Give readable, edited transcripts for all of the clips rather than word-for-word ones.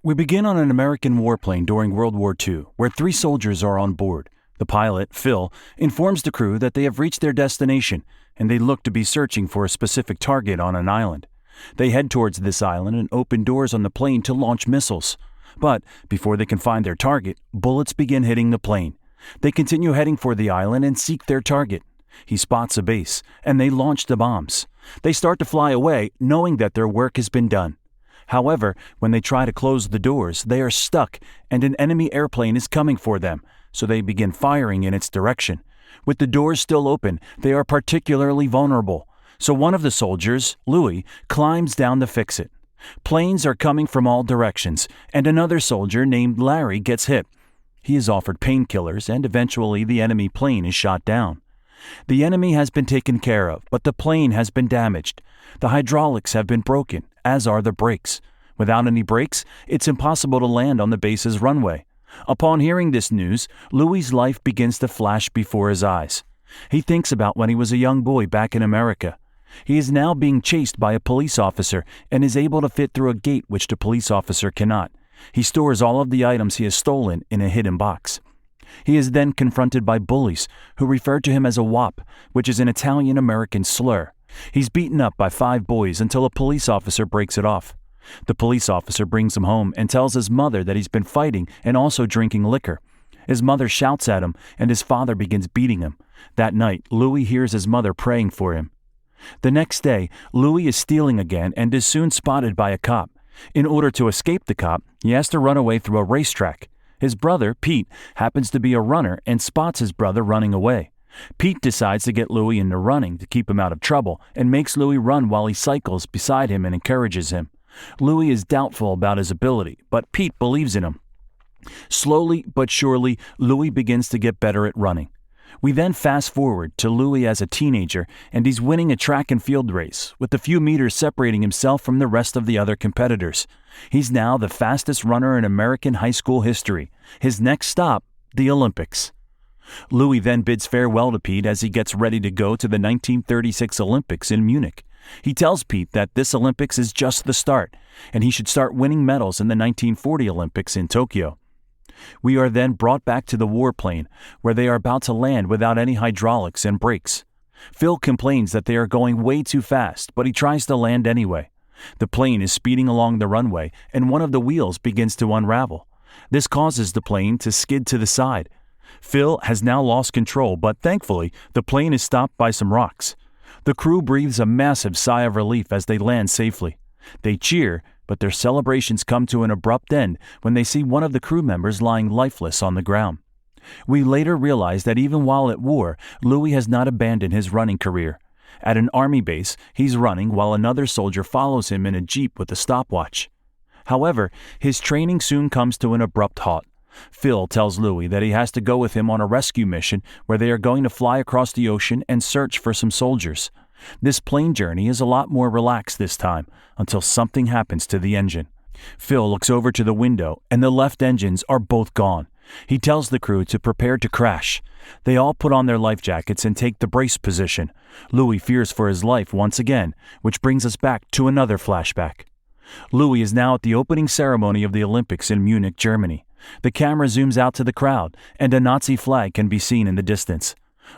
We begin on an American warplane during World War II, where 3 soldiers are on board. The pilot, Phil, informs the crew that they have reached their destination, and they look to be searching for a specific target on an island. They head towards this island and open doors on the plane to launch missiles. But before they can find their target, bullets begin hitting the plane. They continue heading for the island and seek their target. He spots a base, and they launch the bombs. They start to fly away, knowing that their work has been done. However, when they try to close the doors, they are stuck, and an enemy airplane is coming for them, so they begin firing in its direction. With the doors still open, they are particularly vulnerable. So one of the soldiers, Louis, climbs down to fix it. Planes are coming from all directions, and another soldier named Larry gets hit. He is offered painkillers, and eventually the enemy plane is shot down. The enemy has been taken care of, but the plane has been damaged. The hydraulics have been broken, as are the brakes. Without any brakes, it's impossible to land on the base's runway. Upon hearing this news, Louis's life begins to flash before his eyes. He thinks about when he was a young boy back in America. He is now being chased by a police officer and is able to fit through a gate which the police officer cannot. He stores all of the items he has stolen in a hidden box. He is then confronted by bullies who refer to him as a wop, which is an Italian-American slur. He's beaten up by 5 boys until a police officer breaks it off. The police officer brings him home and tells his mother that he's been fighting and also drinking liquor. His mother shouts at him, and his father begins beating him. That night, Louis hears his mother praying for him. The next day, Louis is stealing again and is soon spotted by a cop. In order to escape the cop, he has to run away through a racetrack. His brother, Pete, happens to be a runner and spots his brother running away. Pete decides to get Louis into running to keep him out of trouble and makes Louis run while he cycles beside him and encourages him. Louis is doubtful about his ability, but Pete believes in him. Slowly but surely, Louis begins to get better at running. We then fast forward to Louis as a teenager, and he's winning a track and field race, with a few meters separating himself from the rest of the other competitors. He's now the fastest runner in American high school history. His next stop, the Olympics. Louis then bids farewell to Pete as he gets ready to go to the 1936 Olympics in Munich. He tells Pete that this Olympics is just the start, and he should start winning medals in the 1940 Olympics in Tokyo. We are then brought back to the warplane, where they are about to land without any hydraulics and brakes. Phil complains that they are going way too fast, but he tries to land anyway. The plane is speeding along the runway, and one of the wheels begins to unravel. This causes the plane to skid to the side. Phil has now lost control, but thankfully, the plane is stopped by some rocks. The crew breathes a massive sigh of relief as they land safely. They cheer, but their celebrations come to an abrupt end when they see one of the crew members lying lifeless on the ground. We later realize that even while at war, Louis has not abandoned his running career. At an army base, he's running while another soldier follows him in a jeep with a stopwatch. However, his training soon comes to an abrupt halt. Phil tells Louis that he has to go with him on a rescue mission where they are going to fly across the ocean and search for some soldiers. This plane journey is a lot more relaxed this time, until something happens to the engine. Phil looks over to the window, and the left engines are both gone. He tells the crew to prepare to crash. They all put on their life jackets and take the brace position. Louis fears for his life once again, which brings us back to another flashback. Louis is now at the opening ceremony of the Olympics in Munich, Germany. The camera zooms out to the crowd, and a Nazi flag can be seen in the distance.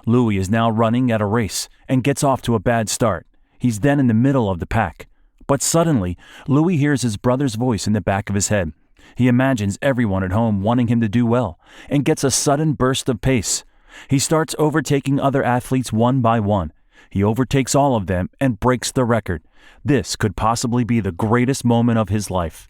Louis is now running at a race and gets off to a bad start. He's then in the middle of the pack. But suddenly, Louis hears his brother's voice in the back of his head. He imagines everyone at home wanting him to do well and gets a sudden burst of pace. He starts overtaking other athletes one by one. He overtakes all of them and breaks the record. This could possibly be the greatest moment of his life.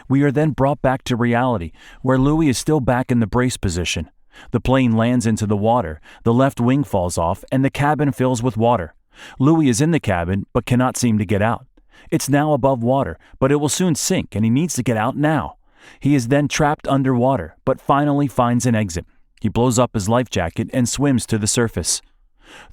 We are then brought back to reality, where Louis is still back in the brace position. The plane lands into the water, the left wing falls off, and the cabin fills with water. Louis is in the cabin, but cannot seem to get out. It's now above water, but it will soon sink, and he needs to get out now. He is then trapped underwater, but finally finds an exit. He blows up his life jacket and swims to the surface.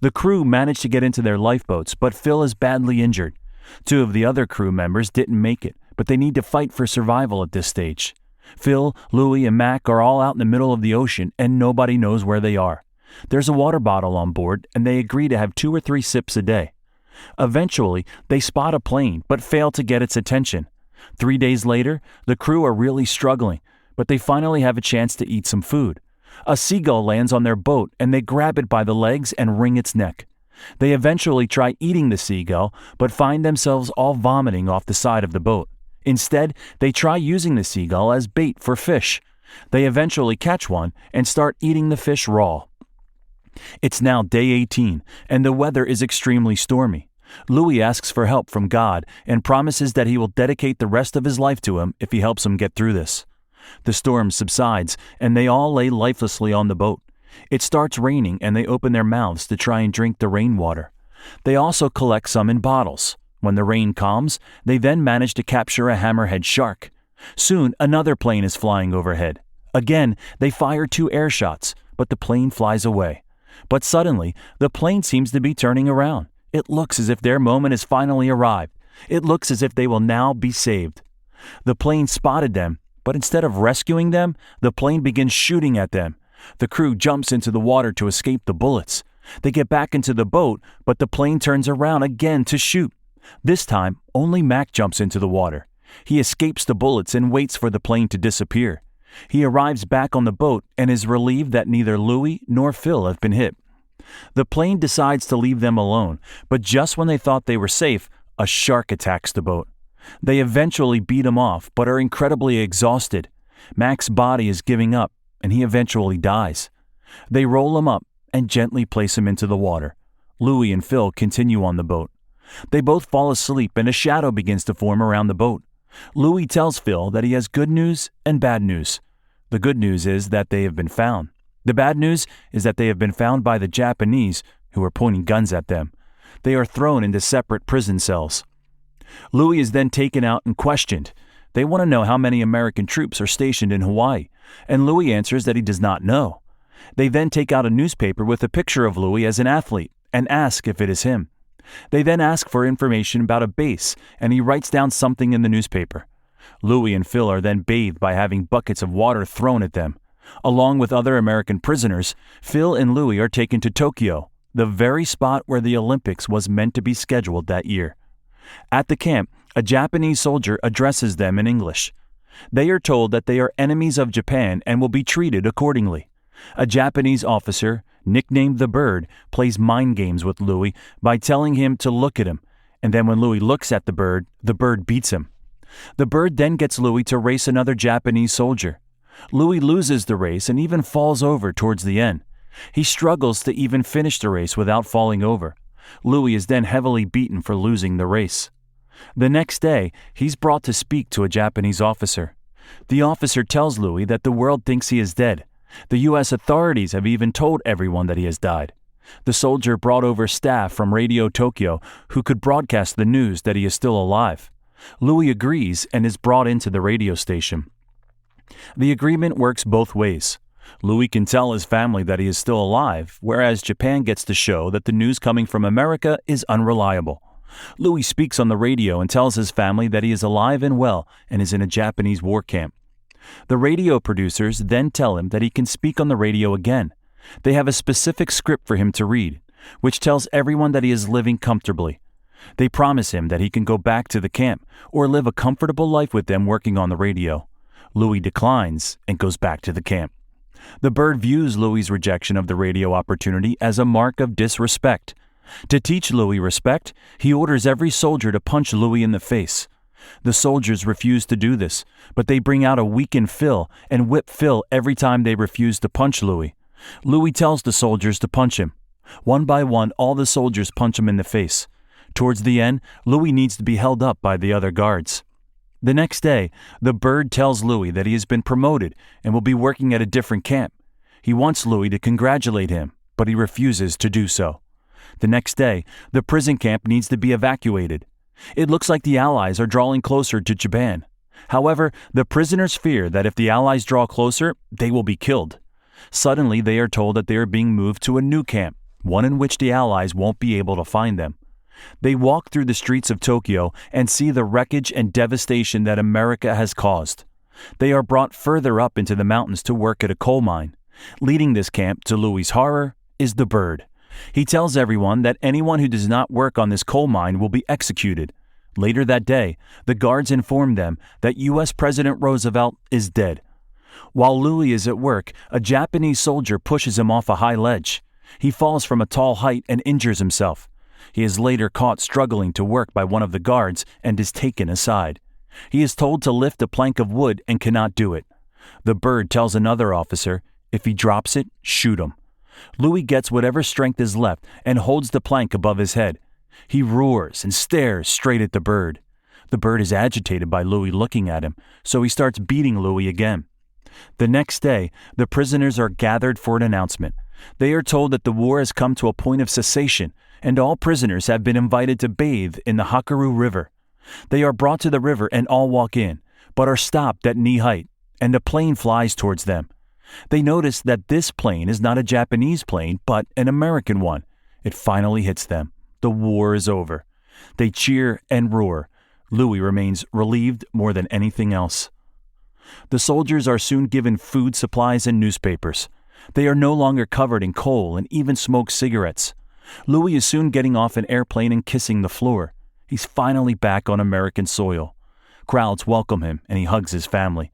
The crew manage to get into their lifeboats, but Phil is badly injured. 2 of the other crew members didn't make it, but they need to fight for survival at this stage. Phil, Louis, and Mac are all out in the middle of the ocean, and nobody knows where they are. There's a water bottle on board, and they agree to have 2 or 3 sips a day. Eventually, they spot a plane, but fail to get its attention. 3 days later, the crew are really struggling, but they finally have a chance to eat some food. A seagull lands on their boat and they grab it by the legs and wring its neck. They eventually try eating the seagull, but find themselves all vomiting off the side of the boat. Instead, they try using the seagull as bait for fish. They eventually catch one and start eating the fish raw. It's now day 18, and the weather is extremely stormy. Louis asks for help from God and promises that he will dedicate the rest of his life to him if he helps him get through this. The storm subsides, and they all lay lifelessly on the boat. It starts raining, and they open their mouths to try and drink the rainwater. They also collect some in bottles. When the rain calms, they then manage to capture a hammerhead shark. Soon, another plane is flying overhead. Again, they fire 2 air shots, but the plane flies away. But suddenly, the plane seems to be turning around. It looks as if their moment has finally arrived. It looks as if they will now be saved. The plane spotted them, but instead of rescuing them, the plane begins shooting at them. The crew jumps into the water to escape the bullets. They get back into the boat, but the plane turns around again to shoot. This time, only Mac jumps into the water. He escapes the bullets and waits for the plane to disappear. He arrives back on the boat and is relieved that neither Louis nor Phil have been hit. The plane decides to leave them alone, but just when they thought they were safe, a shark attacks the boat. They eventually beat him off, but are incredibly exhausted. Mac's body is giving up, and he eventually dies. They roll him up and gently place him into the water. Louis and Phil continue on the boat. They both fall asleep, and a shadow begins to form around the boat. Louis tells Phil that he has good news and bad news. The good news is that they have been found. The bad news is that they have been found by the Japanese, who are pointing guns at them. They are thrown into separate prison cells. Louis is then taken out and questioned. They want to know how many American troops are stationed in Hawaii, and Louis answers that he does not know. They then take out a newspaper with a picture of Louis as an athlete and ask if it is him. They then ask for information about a base, and he writes down something in the newspaper. Louis and Phil are then bathed by having buckets of water thrown at them. Along with other American prisoners, Phil and Louis are taken to Tokyo, the very spot where the Olympics was meant to be scheduled that year. At the camp, a Japanese soldier addresses them in English. They are told that they are enemies of Japan and will be treated accordingly. A Japanese officer, nicknamed the Bird, plays mind games with Louis by telling him to look at him, and then when Louis looks at the Bird beats him. The Bird then gets Louis to race another Japanese soldier. Louis loses the race and even falls over towards the end. He struggles to even finish the race without falling over. Louis is then heavily beaten for losing the race. The next day, he's brought to speak to a Japanese officer. The officer tells Louis that the world thinks he is dead. The U.S. authorities have even told everyone that he has died. The soldier brought over staff from Radio Tokyo who could broadcast the news that he is still alive. Louis agrees and is brought into the radio station. The agreement works both ways. Louis can tell his family that he is still alive, whereas Japan gets to show that the news coming from America is unreliable. Louis speaks on the radio and tells his family that he is alive and well and is in a Japanese war camp. The radio producers then tell him that he can speak on the radio again. They have a specific script for him to read, which tells everyone that he is living comfortably. They promise him that he can go back to the camp or live a comfortable life with them working on the radio. Louis declines and goes back to the camp. The Bird views Louis's rejection of the radio opportunity as a mark of disrespect. To teach Louis respect, he orders every soldier to punch Louis in the face. The soldiers refuse to do this, but they bring out a weakened Phil and whip Phil every time they refuse to punch Louis. Louis tells the soldiers to punch him. One by one, all the soldiers punch him in the face. Towards the end, Louis needs to be held up by the other guards. The next day, the Bird tells Louis that he has been promoted and will be working at a different camp. He wants Louis to congratulate him, but he refuses to do so. The next day, the prison camp needs to be evacuated. It looks like the Allies are drawing closer to Japan. However, the prisoners fear that if the Allies draw closer, they will be killed. Suddenly, they are told that they are being moved to a new camp, one in which the Allies won't be able to find them. They walk through the streets of Tokyo and see the wreckage and devastation that America has caused. They are brought further up into the mountains to work at a coal mine. Leading this camp, to Louis's horror, is the Bird. He tells everyone that anyone who does not work on this coal mine will be executed. Later that day, the guards inform them that U.S. President Roosevelt is dead. While Louis is at work, a Japanese soldier pushes him off a high ledge. He falls from a tall height and injures himself. He is later caught struggling to work by one of the guards and is taken aside. He is told to lift a plank of wood and cannot do it. The bird tells another officer, if he drops it, shoot him. Louis gets whatever strength is left and holds the plank above his head. He roars and stares straight at the bird. The bird is agitated by Louis looking at him, so he starts beating Louis again. The next day, the prisoners are gathered for an announcement. They are told that the war has come to a point of cessation, and all prisoners have been invited to bathe in the Hakaru River. They are brought to the river and all walk in, but are stopped at knee height, and a plane flies towards them. They notice that this plane is not a Japanese plane, but an American one. It finally hits them. The war is over. They cheer and roar. Louis remains relieved more than anything else. The soldiers are soon given food supplies and newspapers. They are no longer covered in coal and even smoke cigarettes. Louis is soon getting off an airplane and kissing the floor. He's finally back on American soil. Crowds welcome him and he hugs his family.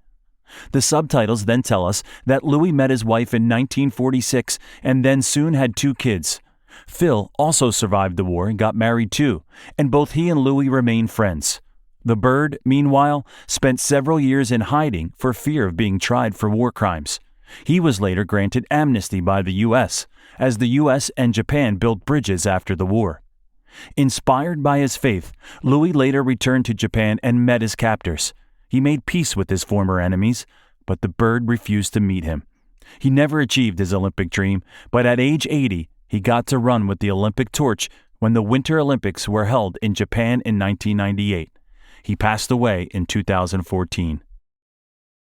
The subtitles then tell us that Louis met his wife in 1946 and then soon had 2 kids. Phil also survived the war and got married too, and both he and Louis remain friends. The bird, meanwhile, spent several years in hiding for fear of being tried for war crimes. He was later granted amnesty by the U.S., as the U.S. and Japan built bridges after the war. Inspired by his faith, Louis later returned to Japan and met his captors. He made peace with his former enemies, but the bird refused to meet him. He never achieved his Olympic dream, but at age 80, he got to run with the Olympic torch when the Winter Olympics were held in Japan in 1998. He passed away in 2014.